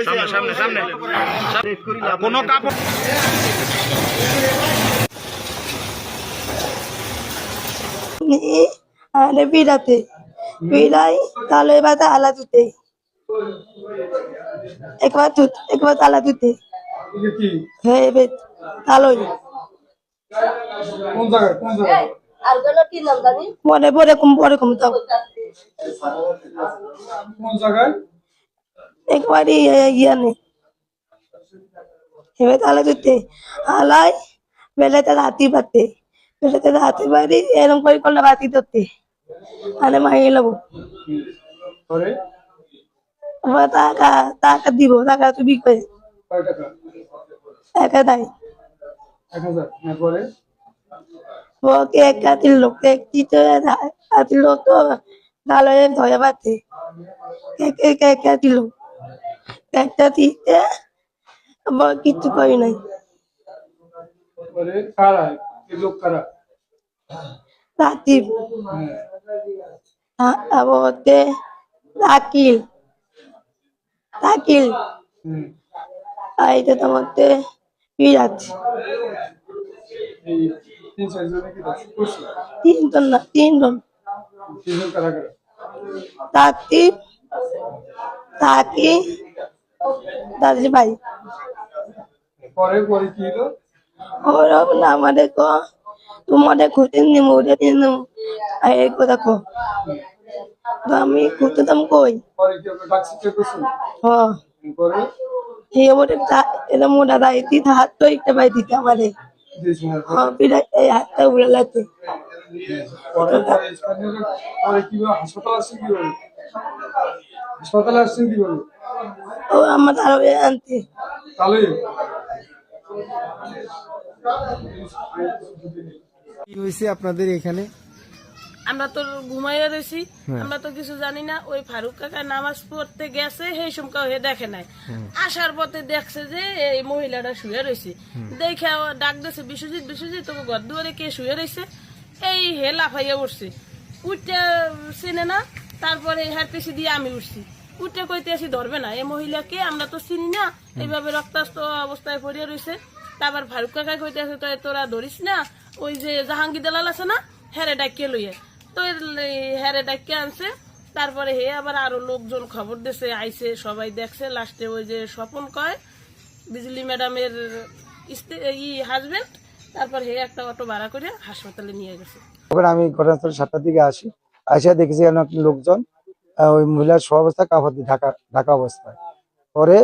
সামনে সামনে কোনো কাপড় ada pirate pirai kalau bata ala tute ekbat ala tute he bet taloi কোন জায়গায় mone pore kum tau কোন জায়গায় ekbari yani hebet ala tute alai belete hati batte belete hati bari eram koi kolla bati totte ane mai labo পরে টাকা দিব টাকা তুমি কই কয় টাকা একা দাই 1000 না পরে ও কেক কাটিল লোক কেক দিতে কাটিল তো ভালো ধরে পাতে কেক কাটিল কেকটা দিতে কিছু করি নাই পরে কারা এই লোক কারা রাতিব আবতে আকিল আইতে তোমাতে বিরাট এই 3-4 জনে কি আছে খুশি তিনজন তিনজন কারা কারা রাতিব তাকি দাদি ভাই পরে পরে কি হলো ওরব না আমাদের কো তোমাদের খুঁজে নিমু ওদের নিমু এই কথা কো তো আমি খুঁজতাম কই পরে কি আমরা ডাকছি কে করছেন হ্যাঁ পরে এই ওদের এটা মোটা দাইতি হাত তো একটা পাই দিতে আমাদের দিয়েছেন হ্যাঁ পিড়া এই হাতটা উড়ে লাগতে পরে স্থানীয়রা পরে কিভাবে হাসপাতাল আসছেন কিভাবে হাসপাতালে আসছেন কিভাবে ও আমার আরো আনতে তাহলে কি হয়েছে আপনাদের এখানে? আমরা তো ঘুমাইয়া রয়েছি, আমরা তো কিছু জানি না। ওই ফারুক কাকা নামাজ পড়তে গেছে, সেই সময় হে দেখে নাই। আসার পথে দেখছে যে এই মহিলাটা শুয়ে রয়েছে, দেখে ডাক দিয়েছে বিশ্বজিৎ বিশ্বজিৎ তোকে ঘর দুয়ারে কে শুয়ে রয়েছে। এই হে লাফাইয়া উঠছে, উঠতে চিনে না। তারপরে হার পেছি দিয়ে আমি উঠছি, উঠতে কইতে আসি ধরবে না এই মহিলাকে, আমরা তো চিনি না। এইভাবে রক্তাক্ত অবস্থায় পড়িয়া রয়েছে। তারপর ফারুক কাকা কইতে আসে তোরা ধরিস না, ওই যে জাহাঙ্গীর দালাল আছে না, হেরে ডাকিয়ে লইয়ে তো হেরে ডাকিয়ে আনছে। তারপরে হে আবার আরো লোকজন খবর দিছে, আইছে, সবাই দেখছে। লাস্টে ওই যে স্বপন কয় বিজলি ম্যাডামের হাজবেন্ড, তারপর হে একটা অটো ভাড়া করে হাসপাতালে নিয়ে গেছে। তখন আমি ঘটনাস্থলে 7টার দিকে আসি, আসে দেখেছি অনেক লোকজন ওই মহিলার স্ব অবস্থা কাপড় ঢাকা অবস্থায়। পরে